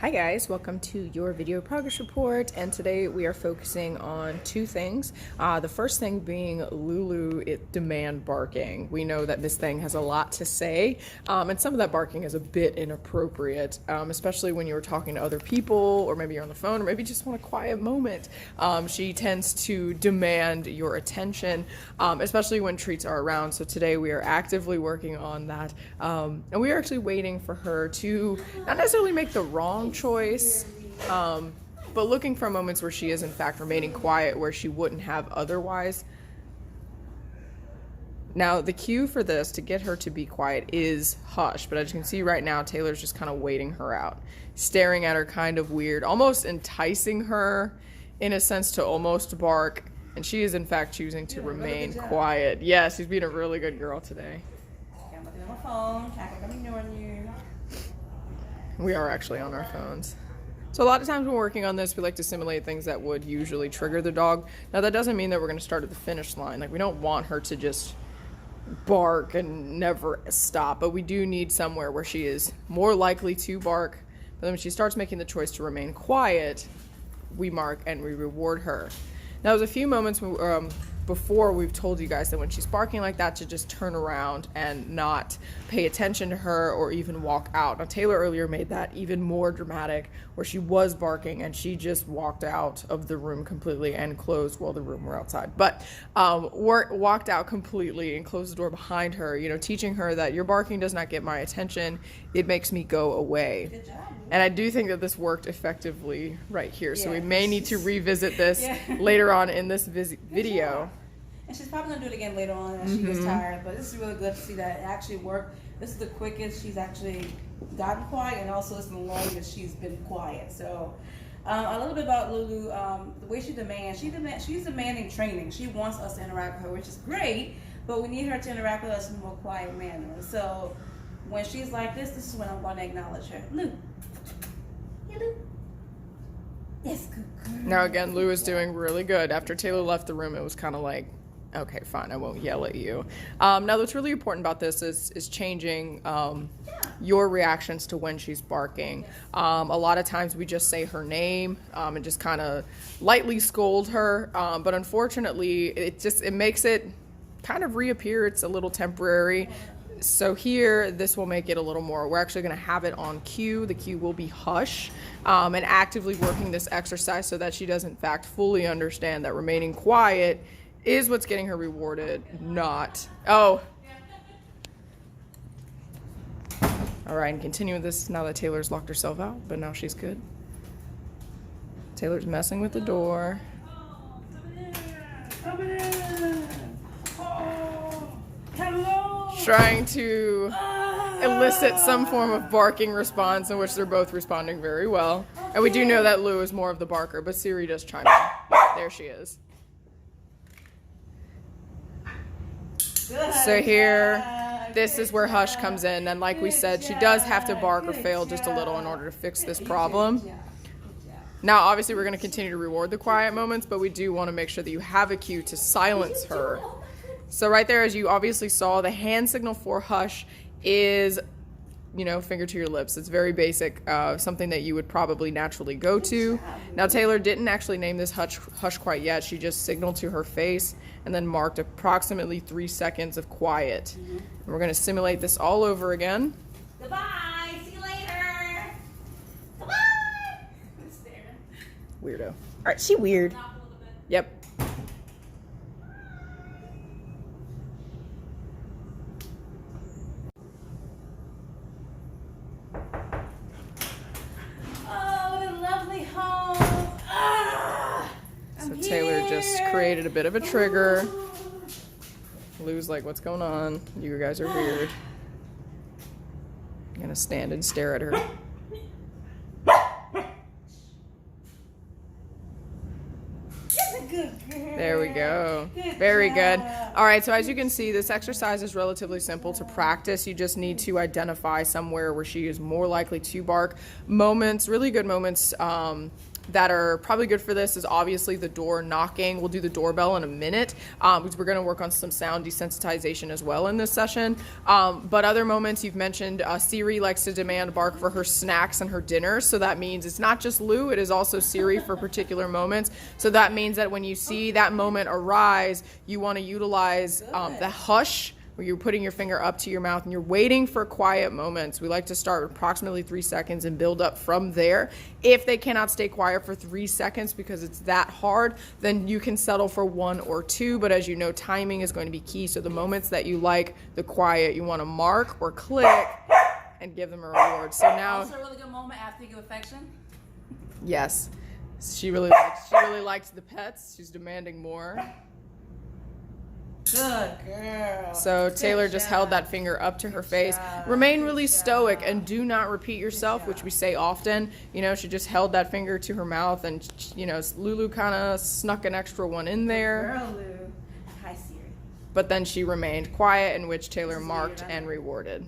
Hi guys, welcome to your video progress report, and today we are focusing on two things. The first thing being Lulu demand barking. We know that this thing has a lot to say, and some of that barking is a bit inappropriate, especially when you're talking to other people, or maybe you're on the phone, or maybe you just want a quiet moment. She tends to demand your attention, especially when treats are around. So today we are actively working on that, and we are actually waiting for her to not necessarily make the wrong choice, but looking for moments where she is in fact remaining quiet where she wouldn't have otherwise. Now the cue for this to get her to be quiet is hush, but as you can see right now, Taylor's just kind of waiting her out, staring at her kind of weird, almost enticing her in a sense to almost bark, and she is in fact choosing to remain quiet. Yes, she's being a really good girl today. I'm looking at my phone, I'm ignoring you. We are actually on our phones. So a lot of times when we're working on this, we like to simulate things that would usually trigger the dog. Now that doesn't mean that we're going to start at the finish line. Like, we don't want her to just bark and never stop, but we do need somewhere where she is more likely to bark. But then when she starts making the choice to remain quiet, we mark and we reward her. Now there's a few moments before we've told you guys that when she's barking like that, to just turn around and not pay attention to her or even walk out. Now Taylor earlier made that even more dramatic, where she was barking and she just walked out of the room completely and closed while the room were outside. But walked out completely and closed the door behind her, you know, teaching her that your barking does not get my attention, it makes me go away. Good job. And I do think that this worked effectively right here. So we may need to revisit this later on in this video. And she's probably going to do it again later on as she gets tired. But this is really good to see that it actually worked. This is the quickest she's actually gotten quiet, and also it's the longest she's been quiet. So a little bit about Lulu, the way she demands. She's demanding training. She wants us to interact with her, which is great. But we need her to interact with us in a more quiet manner. So when she's like this is when I'm going to acknowledge her. Lou. Hello. Yes, good girl. Now again, Lou is doing really good. After Taylor left the room, it was kind of like, okay, fine, I won't yell at you. Now what's really important about this is changing your reactions to when she's barking. A lot of times we just say her name and just kind of lightly scold her, but unfortunately it makes it kind of reappear. It's a little temporary. So here, this will make it a little more, we're actually going to have it on cue. The cue will be hush, and actively working this exercise so that she does in fact fully understand that remaining quiet is what's getting her rewarded, not, oh. All right, and continuing this now that Taylor's locked herself out, but now she's good. Taylor's messing with the door. Come in. Oh, hello. Trying to elicit some form of barking response, in which they're both responding very well. And we do know that Lou is more of the barker, but Siri does chime in. There she is. Good. So here, this is where hush comes in, and like we said, she does have to bark or fail just a little in order to fix this problem. Now obviously we're going to continue to reward the quiet moments, but we do want to make sure that you have a cue to silence her. So right there, as you obviously saw, the hand signal for hush is, you know, finger to your lips. It's very basic, something that you would probably naturally go to. Now Taylor didn't actually name this hush quite yet. She just signaled to her face and then marked approximately 3 seconds of quiet. And we're going to simulate this all over again. Goodbye. See you later. Goodbye. Weirdo. All right, she weird. Yep. So Taylor just created a bit of a trigger. Lou's like, what's going on? You guys are weird. I'm gonna stand and stare at her. There we go. Very good. All right, so as you can see, this exercise is relatively simple to practice. You just need to identify somewhere where she is more likely to bark. Moments, really good moments, that are probably good for this is obviously the door knocking. We'll do the doorbell in a minute because we're going to work on some sound desensitization as well in this session. But other moments you've mentioned, Siri likes to demand bark for her snacks and her dinner. So that means it's not just Lou, it is also Siri for particular moments. So that means that when you see that moment arise, you want to utilize the hush, where you're putting your finger up to your mouth and you're waiting for quiet moments. We like to start with approximately 3 seconds and build up from there. If they cannot stay quiet for 3 seconds because it's that hard, then you can settle for 1 or 2. But as you know, timing is going to be key. So the moments that you like the quiet, you want to mark or click and give them a reward. So now, also a really good moment after you give affection. yes, she really liked the pets. She's demanding more. Good girl. So Taylor just held that finger up to her face. Remain really stoic and do not repeat yourself, which we say often. You know, she just held that finger to her mouth, and, you know, Lulu kind of snuck an extra one in there. Girl, Lou. Hi, Siri. But then she remained quiet, in which Taylor marked and rewarded.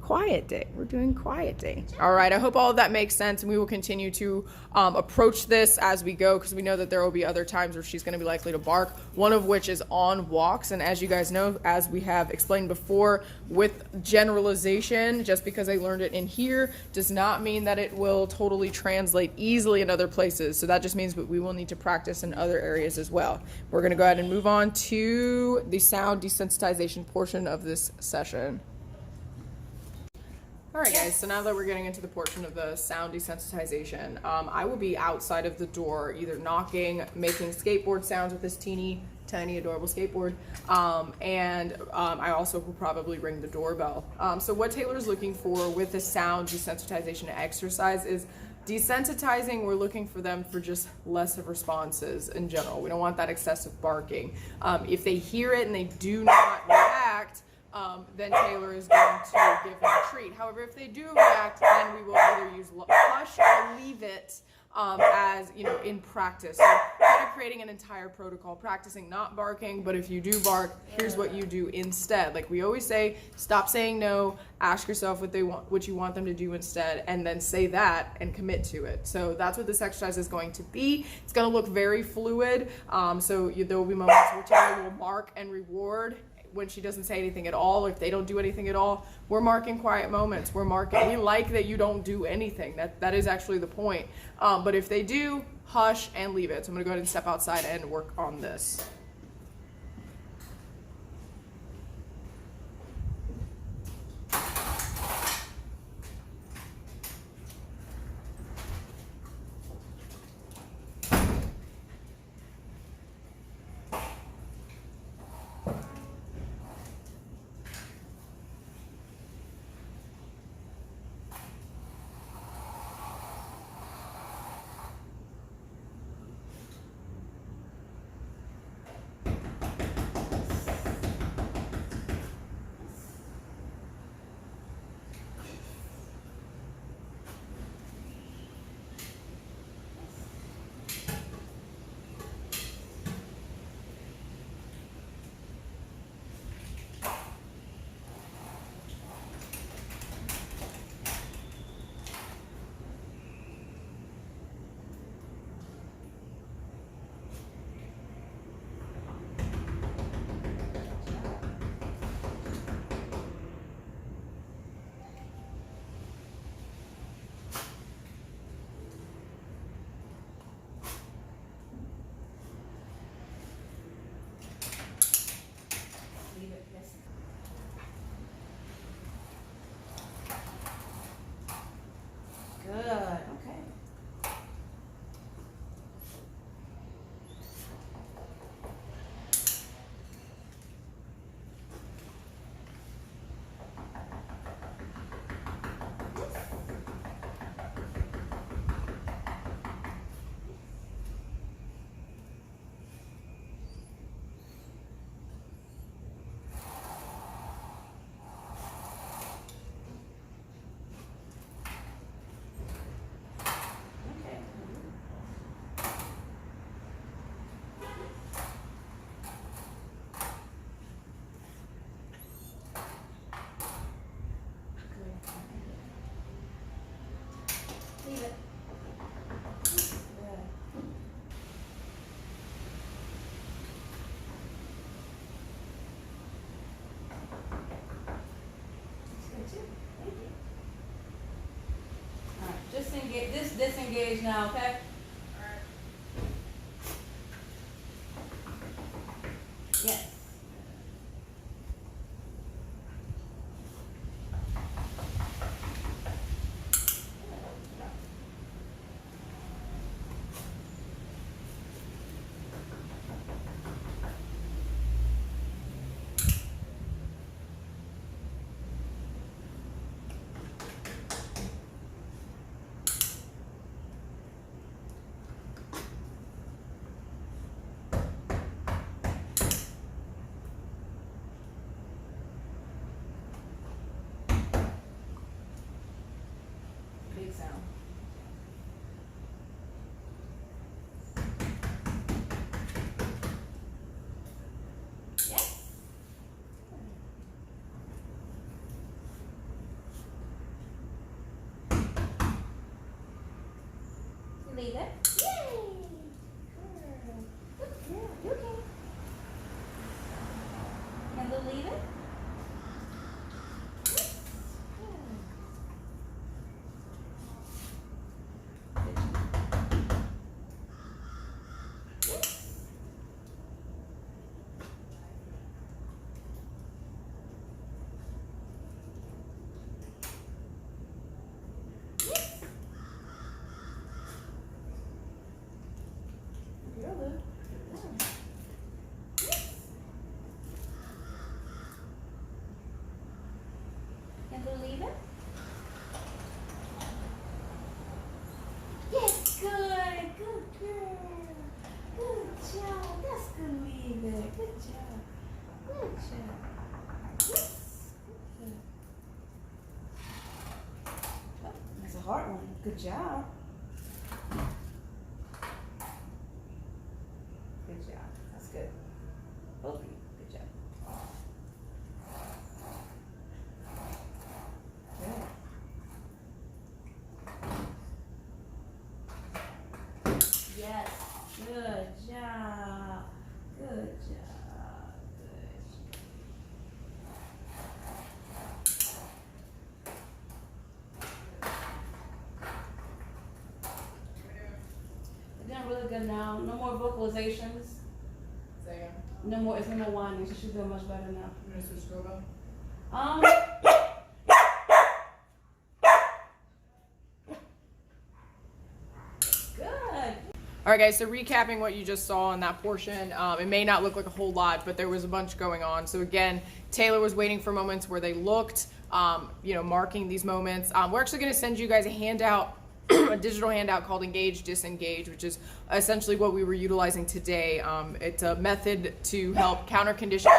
Quiet day. We're doing quiet day. All right. I hope all of that makes sense, and we will continue to approach this as we go, because we know that there will be other times where she's going to be likely to bark, one of which is on walks. And as you guys know, as we have explained before, with generalization, just because I learned it in here does not mean that it will totally translate easily in other places. So that just means that we will need to practice in other areas as well. We're going to go ahead and move on to the sound desensitization portion of this session. All right, guys, so now that we're getting into the portion of the sound desensitization, I will be outside of the door, either knocking, making skateboard sounds with this teeny, tiny, adorable skateboard, and I also will probably ring the doorbell. So what Taylor's looking for with the sound desensitization exercise is desensitizing. We're looking for them for just less of responses in general. We don't want that excessive barking. If they hear it and they do not react, then Taylor is going to give them a treat. However, if they do react, then we will either use hush or leave it as, you know, in practice. So kind of creating an entire protocol, practicing not barking, but if you do bark, here's what you do instead. Like we always say, stop saying no, ask yourself what you want them to do instead, and then say that and commit to it. So that's what this exercise is going to be. It's going to look very fluid. There will be moments where Taylor will mark and reward when she doesn't say anything at all. If they don't do anything at all, we're marking quiet moments. We like that you don't do anything. That is actually the point. But if they do, hush and leave it. So I'm gonna go ahead and step outside and work on this. Good. Okay. disengage now, okay? Yes. Big sound. Yes. Leave it. Yay! Good girl. You okay? Can you leave it? Can you leave it? Yes, good. Good girl. Good job. That's good, leave it. Good job. Good job. Yes. Good. Oh, that's a hard one. Good job. Good job. That's good. Both of you. Good job. Yes. Good job. Good job. Good. You're doing really good now. No more vocalizations. No more. It's no more whining. So she's doing much better now. You want to switch doorbell? Good. All right, guys, so recapping what you just saw in that portion, it may not look like a whole lot, but there was a bunch going on. So again, Taylor was waiting for moments where they looked, marking these moments. We're actually going to send you guys a handout, a digital handout called Engage, Disengage, which is essentially what we were utilizing today. It's a method to help counter condition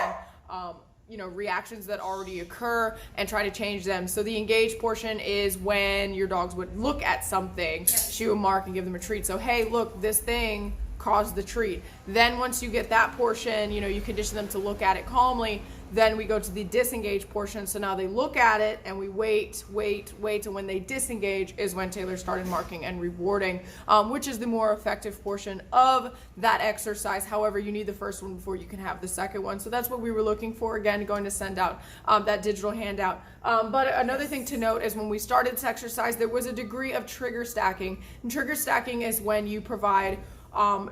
reactions that already occur and try to change them. So the engage portion is when your dogs would look at something, she would mark and give them a treat. So, hey, look, this thing caused the treat. Then once you get that portion, you condition them to look at it calmly. Then we go to the disengage portion. So now they look at it and we wait. And when they disengage is when Taylor started marking and rewarding, which is the more effective portion of that exercise. However, you need the first one before you can have the second one. So that's what we were looking for. Again, going to send out that digital handout. But another thing to note is when we started this exercise, there was a degree of trigger stacking. And trigger stacking is when you provide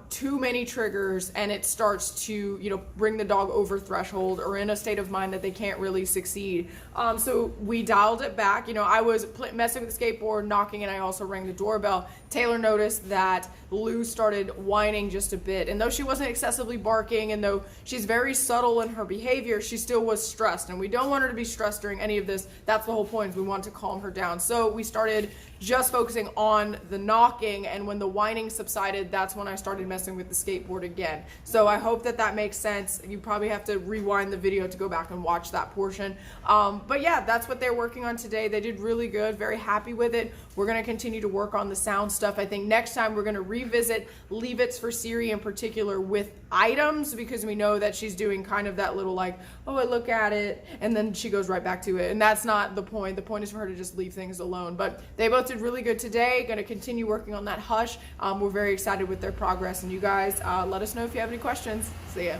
too many triggers and it starts to bring the dog over threshold or in a state of mind that they can't really succeed. So we dialed it back. I was messing with the skateboard, knocking, and I also rang the doorbell. Taylor noticed that Lou started whining just a bit, and though she wasn't excessively barking and though she's very subtle in her behavior, she still was stressed, and we don't want her to be stressed during any of this. That's the whole point, is we want to calm her down. So we started just focusing on the knocking, and when the whining subsided, that's when I started messing with the skateboard again. So I hope that makes sense. You probably have to rewind the video to go back and watch that portion. But yeah, that's what they're working on today. They did really good, very happy with it. We're going to continue to work on the sound stuff. I think next time we're going to revisit Leave It's for Siri in particular with items, because we know that she's doing kind of that little like, oh, I look at it, and then she goes right back to it. And that's not the point. The point is for her to just leave things alone. But they both did really good today. Going to continue working on that hush. We're very excited with their progress. And you guys, let us know if you have any questions. See ya.